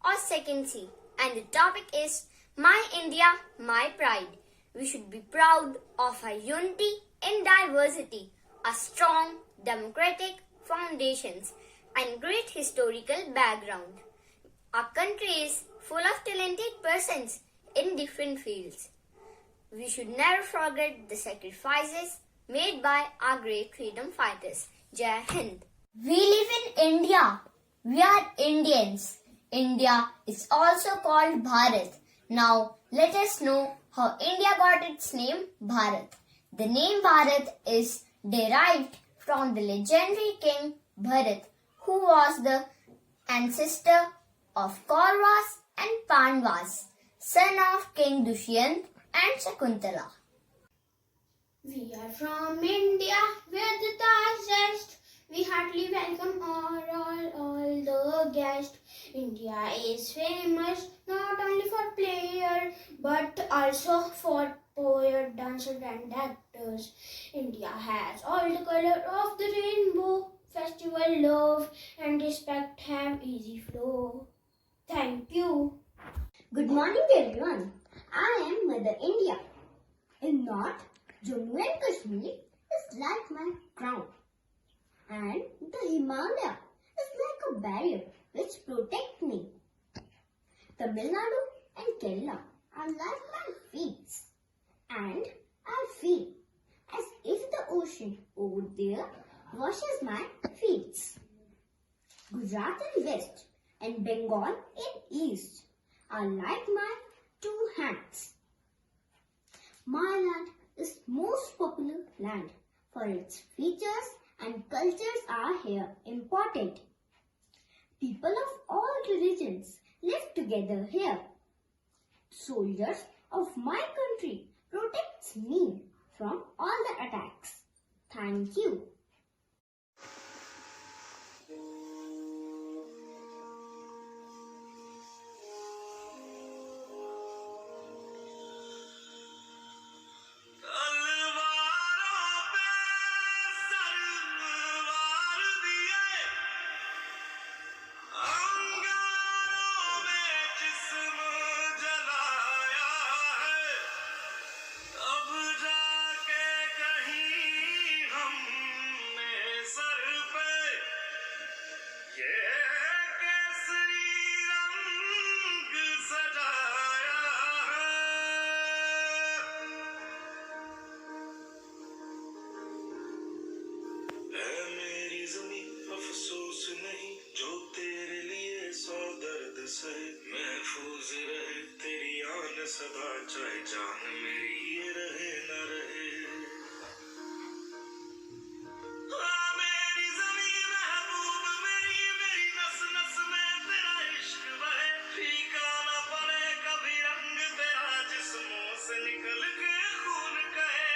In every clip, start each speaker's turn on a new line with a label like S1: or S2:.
S1: or second C, and the topic is My India, My Pride. We should be proud of our unity in diversity, our strong democratic foundations, and great historical background. Our country is full of talented persons in different fields. We should never forget the sacrifices made by our great freedom fighters. Jai Hind. We live in India. We are Indians. India is also called Bharat. Now let us know how India got its name Bharat. The name Bharat is derived from the legendary king Bharat, who was the ancestor of Kauravas and Pandavas, son of King Dushyant and Shakuntala.
S2: We are from India, where the stars rest. We heartily welcome all the guests. India is famous not only for players but also for poets, dancers and actors. India has all the color of the rainbow. Festival, love and respect have easy flow. Thank you.
S1: Good morning everyone. I am Mother India. In North, Jammu and Kashmir is like my crown. And the Himalaya is like a barrier which protects me. Tamil Nadu and Kerala are like my feet. And I feel as if the ocean over there washes my feet. Gujarat in West and Bengal in East are like my two hands. My land is most popular land for its features and cultures are here important. People of all religions live together here. Soldiers of my country protects me from all the attacks. Thank you.
S3: महफूज रहे तेरी आन सदा चाहे जान मेरी ये रहे न रहे मेरी जमीन महबूब मेरी मेरी नस नस में तेरा इश्क बहे फीका न पड़े कभी रंग तेरा जिस्मों से निकल के खून कहे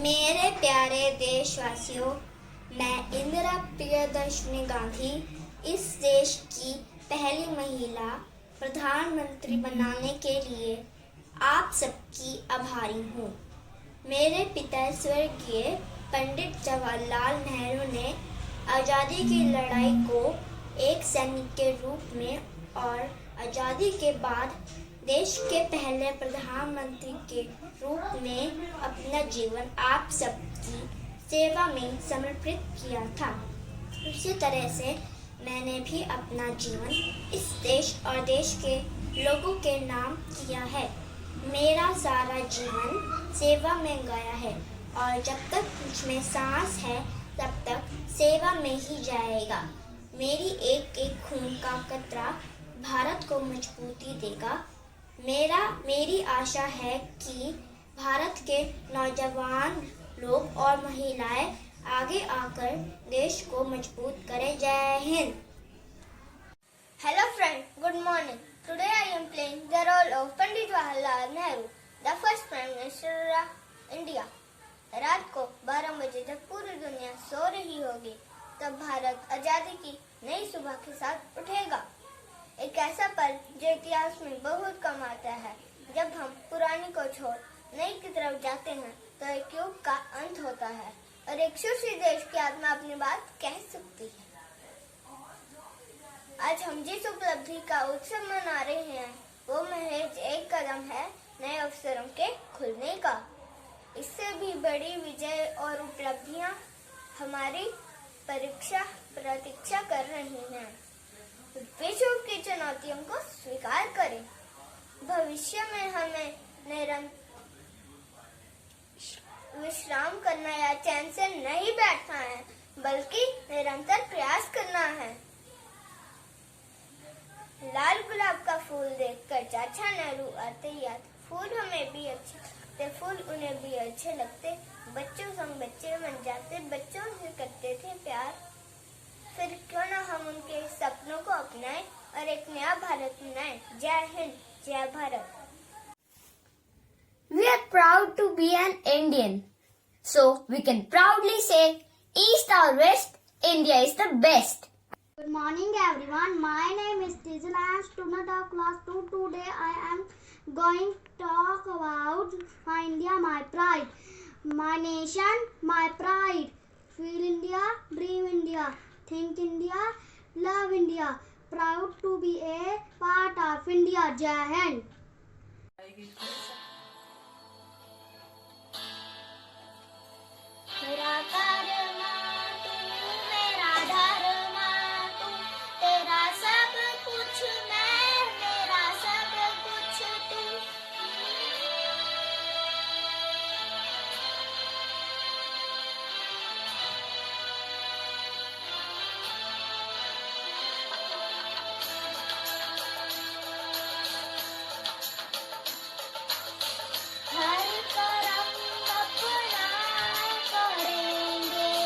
S1: मेरे प्यारे देशवासियों, मैं इंदिरा प्रियदर्शनी गांधी इस देश की पहली महिला प्रधानमंत्री बनाने के लिए आप सबकी आभारी हूँ। मेरे पिता स्वर्गीय पंडित जवाहरलाल नेहरू ने आज़ादी की लड़ाई को एक सैनिक के रूप में और आज़ादी के बाद
S2: देश के पहले प्रधानमंत्री के रूप में अपना जीवन आप सबकी सेवा में समर्पित किया था। उसी तरह से मैंने भी अपना जीवन इस देश और देश के लोगों के नाम किया है। मेरा सारा जीवन सेवा में गया है और जब तक मुझमें सांस है तब तक सेवा में ही जाएगा। मेरी एक एक खून का कतरा भारत को मजबूती देगा। मेरी आशा है कि भारत के नौजवान लोग और महिलाएं आगे आकर देश को मजबूत करें। जय Hind.
S4: Hello friend, good morning. Today I am playing the role of Pandit Jawaharlal Nehru, the first Prime Minister of India. रात को 12 बजे जब पूरी दुनिया सो रही होगी तब भारत आजादी की नई सुबह के साथ उठेगा। एक ऐसा पल जो इतिहास में बहुत कम आता है। जब हम पुरानी को छोड़ नई की तरफ जाते हैं तो एक युग का अंत होता है और एक सुशी देश की आत्मा अपनी बात कह सकती है। आज हम जिस उपलब्धि का उत्सव मना रहे हैं वो महज एक कदम है नए अवसरों के खुलने का। इससे भी बड़ी विजय और उपलब्धियां हमारी प्रतीक्षा कर रही हैं। विश्व की चुनौतियों को स्वीकार करें। भविष्य में हमें विश्राम करना या चैन से नहीं बैठना है बल्कि निरंतर प्रयास करना है। लाल गुलाब का फूल देखकर चाचा नेहरू आते याद। फूल हमें भी अच्छे लगते, फूल उन्हें भी अच्छे लगते। बच्चों संग बच्चे बन जाते, बच्चों से करते थे प्यार। फिर क्यों ना हम उनके सपनों को अपनाएं और एक नया भारत बनाएं। जय हिंद, जय Bharat.
S2: We are proud to be an Indian, so we can proudly say, East or West, India is the best.
S1: Good morning everyone. My name is Tizal. I am student of class 2. Today I am going to talk about my India, my pride. My nation, my pride. Feel India, dream India. Think India, love India. Proud to be a part of India. Jai Hind.
S4: मेरा कर्मा तू, मेरा धर्मा तू, तेरा सब कुछ मैं, मेरा सब कुछ तू। हर करम अपना करेंगे,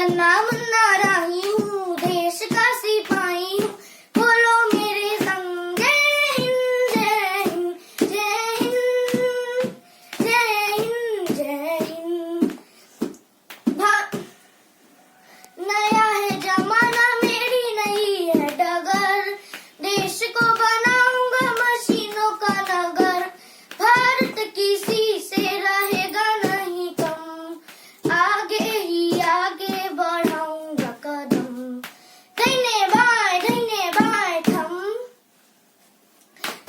S2: नन्हा मुन्ना राही हूँ, देश का सिपाही हूँ, बोलो मेरे संग जय हिंद जय हिंद जय हिंद जय हिंद जय हिंद। नया है जमाना, मेरी नई है डगर, देश को बनाऊंगा मशीनों का नगर, भारत किसी से रहेगा नहीं कम, आगे ही आगे बढ़ाऊंगा कदम, दाहिने बाएं थम।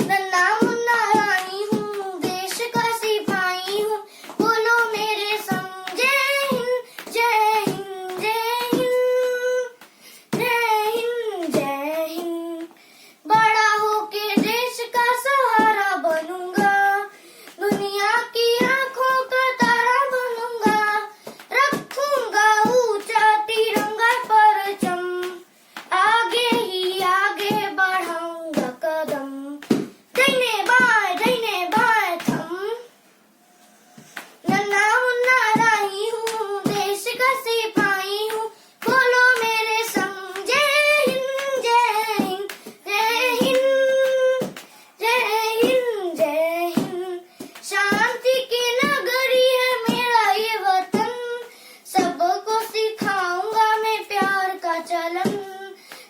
S2: नन्हा मुन्ना रानी हूँ, देश का सिपाही हूँ, बोलो मेरे संग जय हिंद जय हिंद जय हिंद जय हिंद जय हिंद। बड़ा होके देश का सहारा बनूंगा, दुनिया की आंखों का तारा बनूंगा, रखूंगा ऊंचा तिरंगा परचम, आगे ही आगे बढ़ाऊंगा कदम, दाहिने बाएं थम। नन्हा मुन्ना राही हूँ, देश का सिपाही हूँ, बोलो मेरे संग जय हिंद जय हिंद जय हिंद जय हिंद जय हिंद। शांति की नगरी है मेरा ये वतन, सबको सिखाऊंगा मैं प्यार का चलन,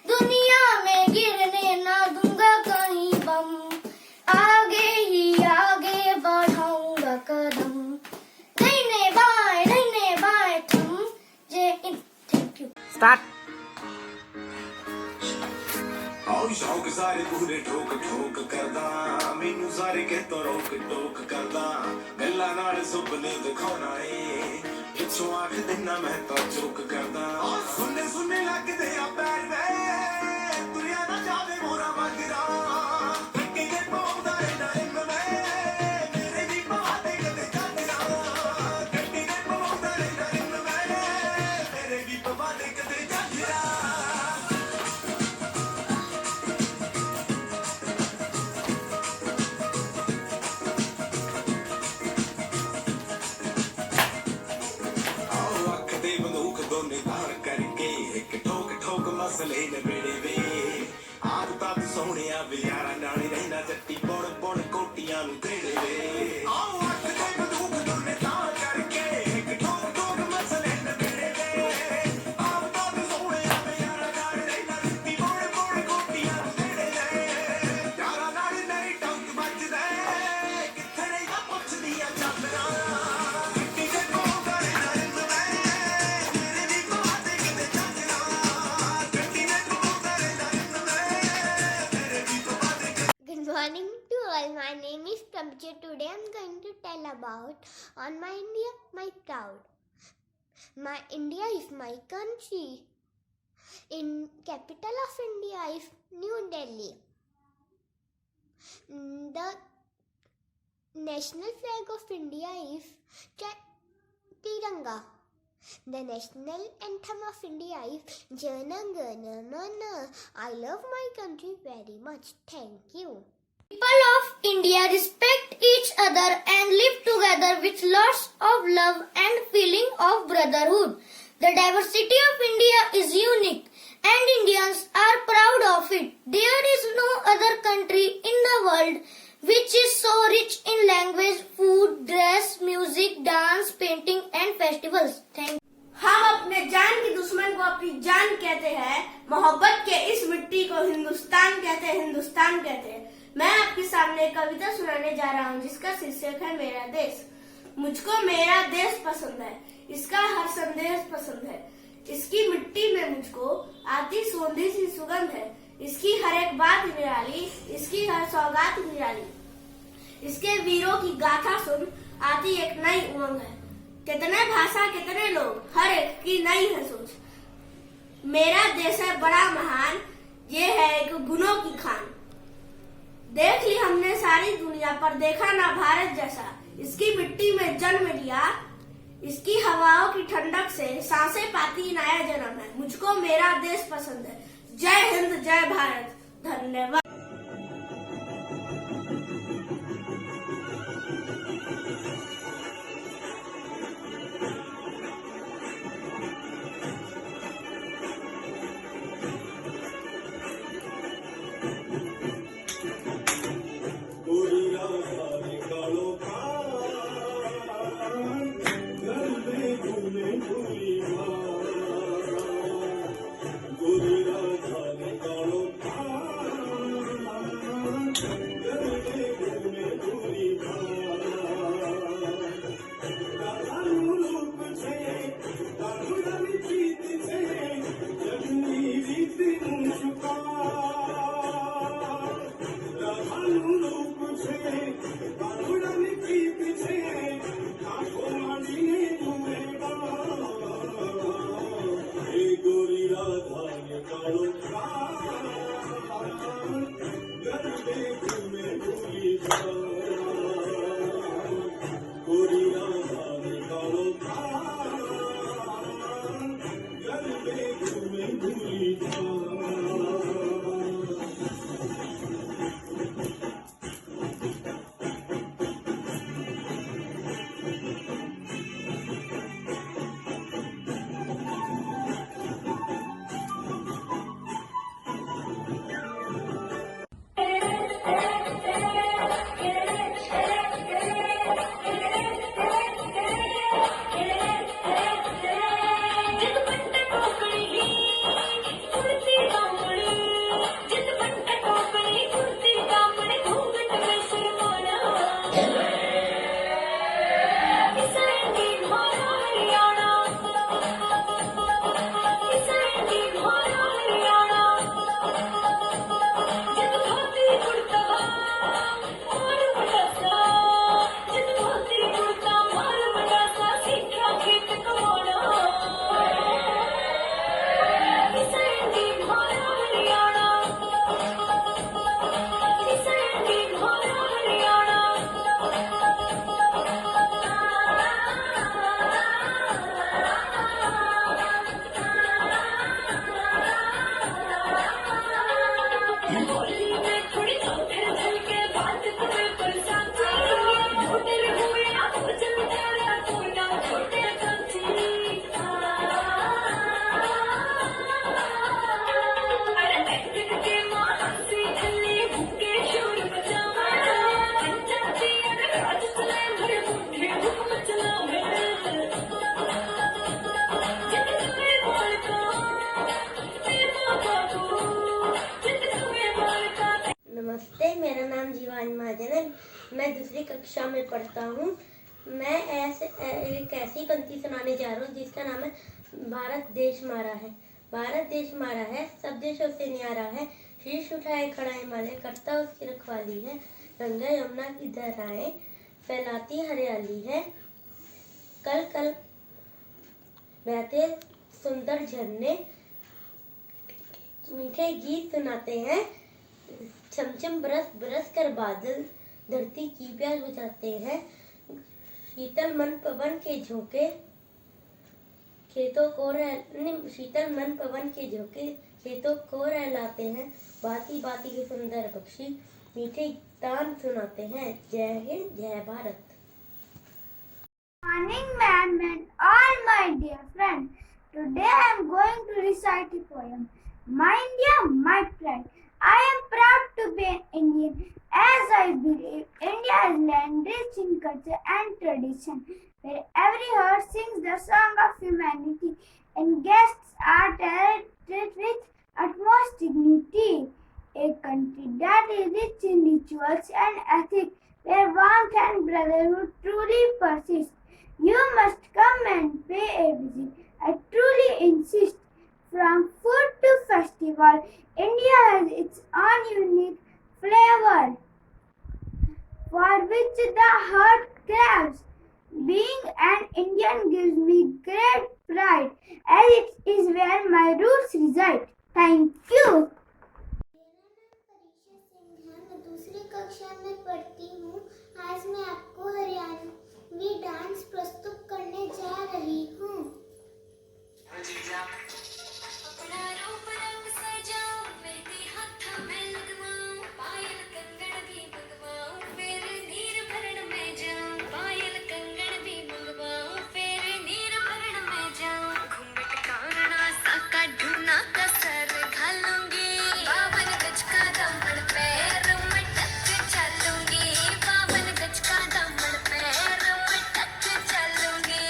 S2: दुनिया में गिरने ना दूंगा कहीं बम, आगे ही आगे बढ़ाऊंगा कदम, दाहिने बाएं थम। जय हिंद। Thank you.
S5: स्टार्ट।
S3: आओ शौक सारे पूरे ठोक ठोक करदा, मैनू सारे कहतों रोक टोक करदा, गल्लां नाल सुपने दिखाउणा ए, पिछों आख दिना मैं तां चुक करदा, सुनने सुनने लगदे आ पैर वे, दुनिया ना जावे मोरा मगरा, कि के पौंदा रहिंदा इंग में, मेरे दी पवादे कदे जागरा, कि के पौंदा रहिंदा इंग में, मेरे दी पवादे कदे जागरा। आओ अख दे बंदूक दोने धार करके, एक ठोक ठोक मसले ने बेड़े वे, आदतां ते सोहणिया वे यारा नाल रहना, जट्टी बुण बुण कोटियां नूं तेड़े वे। आओ अख दे बंदूक दोने धार करके, एक ठोक ठोक मसले ने बेड़े वे, आदतां ते सोहणिया वे यारा नाल रहना, जट्टी बुण बुण कोटियां नूं तेड़े वे। यारा नाल नहीं टंक बजदे, किथे रहिंदा पुछदियां चादरां, किथे दे पौंदा रहिंदा इंग में, मेरे दी पवादे कदे जागरा, किथे दे पौंदा रहिंदा इंग में, मेरे दी पवादे कदे।
S4: Good morning to all. My name is Prabhjit. Today I'm going to tell about on my India, my proud. My India is my country. In capital of India is New Delhi. The national flag of India is Tiranga. The national anthem of India is Jana Gana Mana. I love my country very much. Thank you. People of India respect each other and live together with lots of love and feeling of brotherhood. The diversity of India is unique and Indians are proud of it. There is no other country in the world which is so rich in language, food, dress, music, dance, painting and festivals. Thank you.
S2: हम अपने जान के दुश्मन को अपनी जान कहते हैं, मोहब्बत के इस मिट्टी को हिंदुस्तान कहते हैं, हिंदुस्तान कहते हैं। मैं आपके सामने एक कविता सुनाने जा रहा हूँ जिसका शीर्षक है मेरा देश। मुझको मेरा देश पसंद है, इसका हर संदेश पसंद है, इसकी मिट्टी में मुझको आती सोंधी सी सुगंध है, इसकी हर एक बात निराली, इसकी हर सौगात निराली, इसके वीरों की गाथा सुन आती एक नई उमंग है। कितने भाषा कितने लोग, हर एक की नई है सोच। मेरा देश है बड़ा महान, ये है एक गुनों की खान। देख ली हमने सारी दुनिया पर देखा ना भारत जैसा, इसकी मिट्टी में जन्म लिया, इसकी हवाओं की ठंडक से सांसें पाती नया जन्म है। मुझको मेरा देश पसंद है। जय हिंद, जय भारत। धन्यवाद।
S5: कक्षा में पढ़ता हूँ। मैं एक ऐसी पंक्ति सुनाने जा रहा हूँ जिसका नाम है भारत देश हमारा है। भारत देश हमारा है, सब देशों से न्यारा है। शीश उठाए खड़ा हिमालय, करता उसकी रखवाली है। गंगा यमुना की धाराएं फैलाती हरियाली है। कल कल बहते सुंदर झरने मीठे गीत सुनाते हैं। छमछम बरस बरस कर बादल धरती की प्यास बुझाते हैं। शीतल मन पवन के झोंके खेतों को रहलाते हैं। बाती बाती के सुंदर पक्षी मीठे तान सुनाते हैं। जय हिंद, जय Bharat.
S2: Morning, ma'am and all my dear friends. Today I am going to recite a poem. My India, my pride. I am proud to be an Indian, as I believe India is land rich in culture and tradition, where every heart sings the song of humanity, and guests are treated with utmost dignity. A country that is rich in rituals and ethics, where warmth and brotherhood truly persist. You must come and pay a visit. I truly insist. From food to festival, India has its own unique flavor, for which the heart craves. Being an Indian gives me great pride, as it is where my roots reside. Thank you.
S6: मैं दूसरी कक्षा में पढ़ती हूँ। आज मैं आपको Haryanvi dance प्रस्तुत करने जा रही हूँ। अपना रूप रंग सजाऊं, मेहंदी हाथ में लगवाऊं, पायल कंगन भी मंगवाऊं, फिर नीर भरण में जाऊं। पायल कंगन भी मंगवाऊं, फिर नीर भरण में जाऊं। घूंघट कांगड़ा साका ढूंढना कसर घालूंगी, 52 गज का दामन पैर मटक चलूंगी। 52 गज का दामन पैर मटक चलूंगी।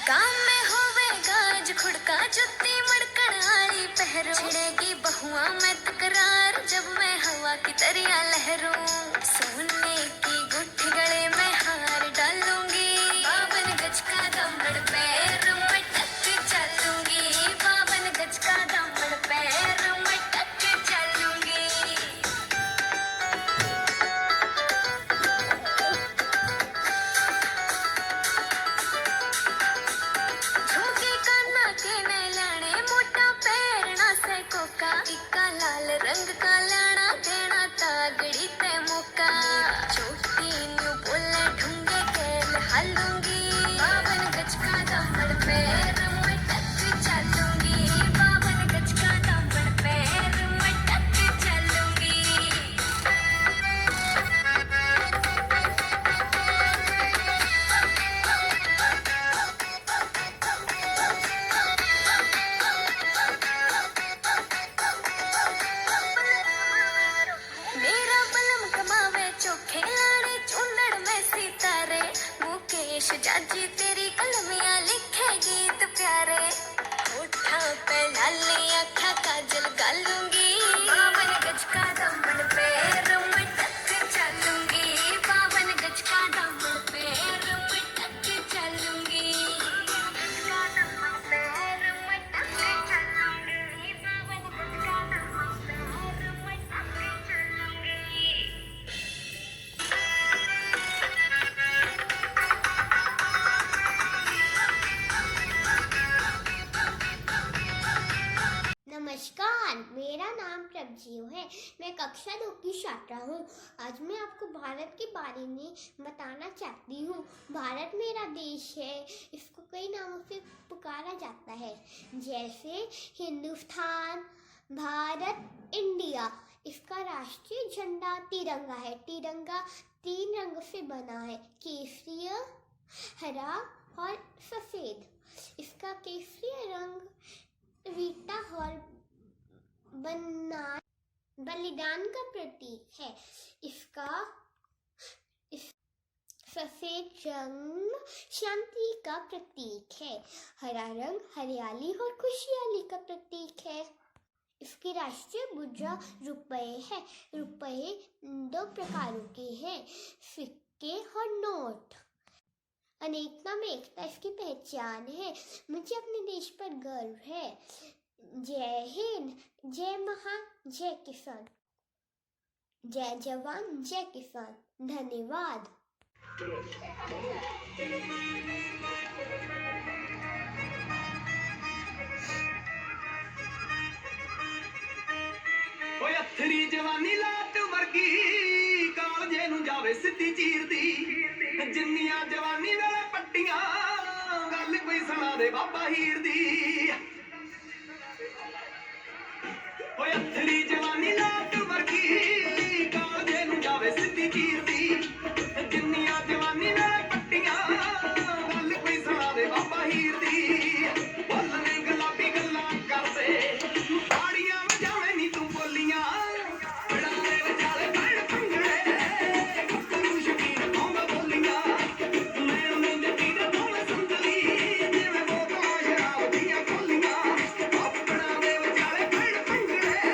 S6: गाँव में होवे गाज खुड़का जुत्ती मड़कन आली पहरो, छिड़ेगी बहुआ में तकरार जब मैं हवा की तरिया लहरूं। सोने की गुट्ठी गले में हार डालूंगी, 52 गज का दामन पैर मटक चलूंगी। 52 गज का दामन पैर मटक चलूंगी। झुमके कान्हा के नैलाने, मोटा पैरना से कोका, टिक्का लाल रंग का लाना देना तागड़ी ते मौका। छोटी न्यू बोले ढूंगे खेल हालूंगी, 52 गज का दामन पैर मटक चलूंगी। 52 गज का दामन पैर मटक चलूंगी। मेरा बलम कमावे चोखे लाड़े चूंदड़ में सितारे, मुकेश जाजी तेरी कलमियां लिखे गीत प्यारे। होठा पे लाली आँखा काजल गालूंगी, 52 गज का दामन पैर मटक चलूंगी। 52 गज का दामन पैर मटक चलूंगी। 52 गज का दामन पैर मटक चलूंगी। 52 गज का दामन पैर मटक चलूंगी।
S4: नमस्कार, मेरा नाम प्रभजीव है। मैं कक्षा 2 की छात्रा हूँ। आज मैं आपको भारत के बारे में बताना चाहती हूँ। भारत मेरा देश है। इसको कई नामों से पुकारा जाता है, जैसे हिंदुस्तान, भारत, इंडिया। इसका राष्ट्रीय झंडा तिरंगा है। तिरंगा 3 रंग से बना है, केसरिय, हरा और सफेद। इसका केसरिय रंग वीरता और बलिदान का प्रतीक है। इसका
S2: सफेद रंग शांति का प्रतीक है। हरा रंग हरियाली और खुशहाली का प्रतीक है। इसकी राष्ट्रीय मुद्रा रुपए है। रुपए 2 प्रकारों के हैं, सिक्के और नोट। अनेकता में एकता इसकी पहचान है। मुझे अपने देश पर गर्व है। जय हिंद, जय महान, जय किसान। जय जवान, जय किसान। धन्यवाद।
S3: ਓਏ ਅਥਰੀ ਜਵਾਨੀ ਲਾਟ ਵਰਗੀ ਕਾਲਜੇ ਨੂੰ ਜਾਵੇ ਸਿੱਧੀ ਚੀਰਦੀ ਜਿੰਨੀਆਂ ਜਵਾਨੀ ਵੇਲੇ ਪੱਟੀਆਂ ਗੱਲ ਕੋਈ ਸੁਣਾ ਦੇ ਬਾਬਾ ਹੀਰ ਦੀ ਓਏ ਅਥਰੀ ਜਵਾਨੀ ਲਾਟ ਵਰਗੀ ਕਾਲਜੇ ਨੂੰ ਜਾਵੇ ਸਿੱਧੀ ਚੀਰਦੀ ਜਿੰਨੀਆਂ ਜਵਾਨੀ ਵੇਲੇ ਪੱਟੀਆਂ ਗੱਲ ਕੋਈ ਸੁਣਾ ਦੇ ਬਾਬਾ ਹੀਰ ਦੀ ਬੋਲਣੇ ਗੁਲਾਬੀ ਗੱਲਾਂ ਕਰਦੇ ਤਾੜੀਆਂ ਵਜਾਵੇਂ ਨੀ ਤੂੰ ਬੋਲੀਆਂ ਬੜਾਵੇ ਵਿਚਾਲੇ ਬਣ ਭੰਗੜੇ ਗੱਭਰੂ ਸ਼ਕੀਨ ਪਾਉਂਦਾ ਬੋਲੀਆਂ ਮੈਂ ਉਹਨੂੰ ਜੱਟੀ ਦੇ ਦੋਵੇਂ ਸੰਦਲੀ ਜਿਵੇਂ ਬੋਤਲਾਂ ਸ਼ਰਾਬ ਦੀਆਂ ਖੋਲੀਆਂ ਬੜਾਵੇ ਵਿਚਾਲੇ ਬਣ ਭੰਗੜੇ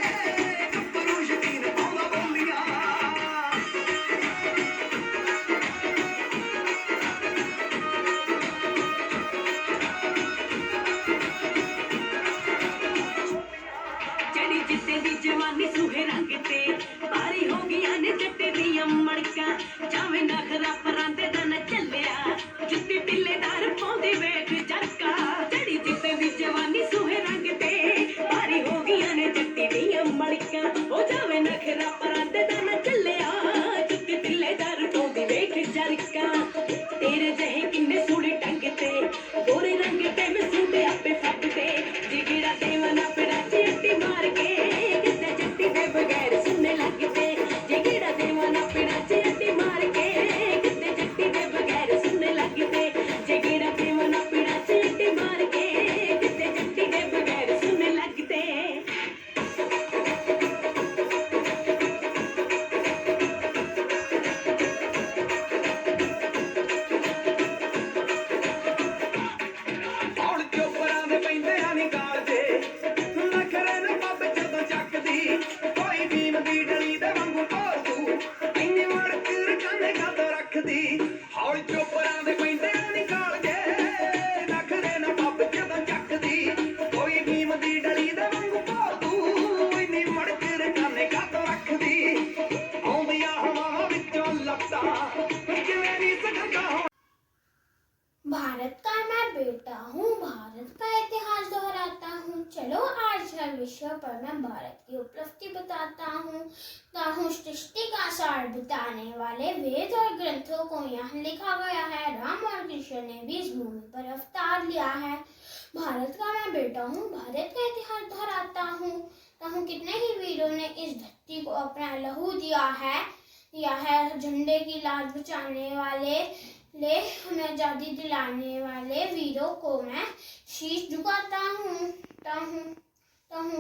S3: ਗੱਭਰੂ ਸ਼ਕੀਨ ਪਾਉਂਦਾ ਬੋਲੀਆਂ
S7: ਜਿਹੜੀ ਜਿੱਤੇ ਦੀ ਜਵਾਨੀ ਸੁਹੇ ਰੰਗ ਤੇ ਭਾਰੀ ਹੋ ਗਈਆਂ ਨੇ ਜੱਟੇ ਦੀਆਂ ਮੜਕਾਂ ਜਾਵੇਂ ਨਖਰਾ ਪਰਾਂਦੇ ਦਾ ਨਾ ਚੱਲਿਆ ਜੁੱਤੀ ਟਿੱਲੇਦਾਰ ਪਾਉਂਦੀ ਵੇਖ ਜੱਕਾ ਜਿਹੜੀ ਜਿੱਤੇ ਦੀ ਜਵਾਨੀ ਸੁਹੇ ਰੰਗ ਤੇ ਭਾਰੀ ਹੋ ਗਈਆਂ ਨੇ ਜੱਟੇ ਦੀਆਂ ਮੜਕਾਂ ਉਹ ਜਾਵੇਂ ਨਖਰਾ ਪਰਾਂਦੇ ਦਾ ਨਾ ਚੱਲਿਆ ਜੁੱਤੀ ਟਿੱਲੇਦਾਰ ਪਾਉਂਦੀ ਵੇਖ ਜੱਕਾ ਤੇਰੇ ਜਿਹੇ ਕਿੰਨੇ ਸੋਹਣੇ ਟੰਗ ਤੇ ਗੋਰੇ ਰੰਗ ਤੇ ਮੈਂ ਸੁੰਡੇ ਆਪੇ ਫੱਟ ਤੇ ਜਿਗੜਾ ਦੇਵਨਾ ਪਿੜਾ ਚਿੱਟੀ ਮਾਰ ਕੇ ਕਿਤੇ ਜੱਟੀ ਦੇ ਬਗੈਰ ਸੁਣਨੇ ਲੱਗਦੇ ਜਿਗੜਾ ਦੇਵਨਾ ਪਿੜਾ ਚਿੱਟੀ ਮਾਰ ਕੇ ਕਿਤੇ ਜੱਟੀ ਦੇ ਬਗੈਰ ਸੁਣਨੇ ਲੱਗਦੇ ਜਿਗੜਾ ਦੇਵਨਾ ਪਿੜਾ ਚਿੱਟੀ ਮਾਰ ਕੇ ਕਿਤੇ ਜੱਟੀ ਦੇ ਬਗੈਰ ਸੁਣਨੇ ਲੱਗਦੇ
S3: ਹੌਲ ਚੋਪਰਾਂ ਦੇ ਪੈਂਦੇ ਆ ਨੀ ਕਾਲਜੇ ਨਖਰੇ ਨੇ ਪੱਬ ਜਦੋਂ ਚੱਕਦੀ ਕੋਈ ਭੀਮ ਦੀ ਡਲੀ ਦੇ ਵਾਂਗੂ ਭੋਰ ਤੂੰ ਇੰਨੇ ਵੜਕ ਰਕਾਨੇ ਕੱਦ ਰੱਖਦੀ ਹੌਲ ਚੋਪਰਾਂ ਦੇ ਪੈਂਦੇ ਆ ਨੀ ਕਾਲਜੇ ਨਖਰੇ ਨੇ ਪੱਬ ਜਦੋਂ ਚੱਕਦੀ ਕੋਈ ਭੀਮ ਦੀ ਡਲੀ ਦੇ ਵਾਂਗੂ ਭੋਰ ਤੂੰ ਇੰਨੇ ਵੜਕ ਰਕਾਨੇ ਕੱਦ ਰੱਖਦੀ ਆਉਂਦੀਆਂ ਹਵਾਵਾਂ ਵਿੱਚੋਂ ਲੱਤਾਂ ਜਿਵੇਂ ਨੀ ਸਕਦਾ
S2: भारत का मैं बेटा हूँ, भारत का इतिहास दोहराता हूँ। चलो आज हर विषय पर मैं भारत की उपलब्धि बताता हूँ। सृष्टि का सार बताने वाले वेद और ग्रंथों को यहाँ लिखा गया है। राम और कृष्ण ने भी इस भूमि पर अवतार लिया है। भारत का मैं बेटा हूँ, भारत का इतिहास दोहराता हूँ। कितने ही वीरों ने इस धरती को अपना लहू दिया है। झंडे की लाज बचाने वाले हमें आजादी दिलाने वाले वीरों को मैं शीश झुकाता हूँ।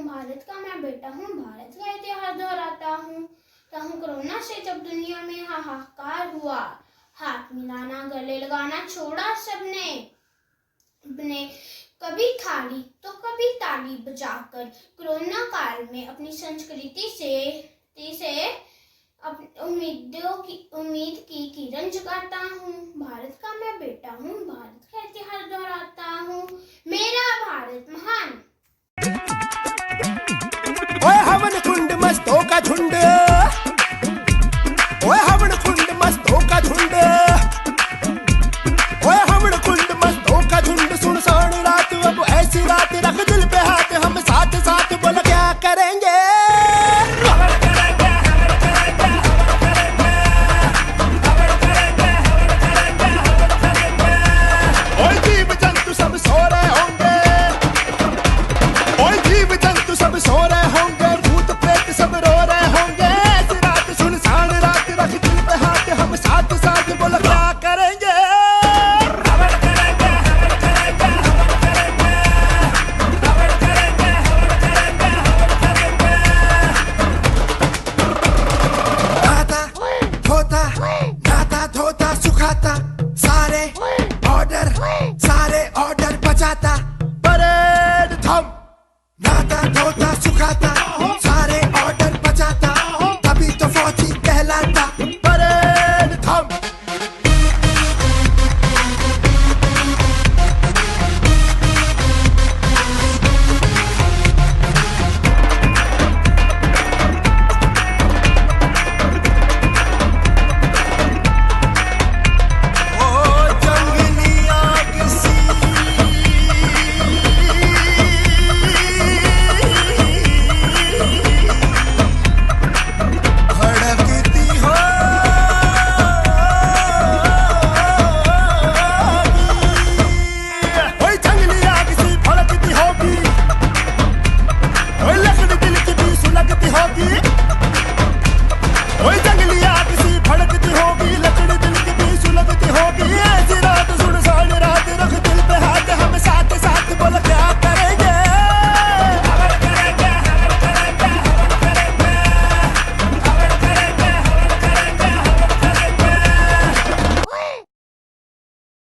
S2: भारत का मैं बेटा हूँ, भारत का इतिहास दोहराता हूँ। कोरोना से जब दुनिया में हाहाकार हुआ, हाथ मिलाना गले लगाना छोड़ा सबने। कभी थाली तो कभी ताली बजाकर कोरोना काल में अपनी संस्कृति से उम्मीद की किरण जगाता हूँ। भारत का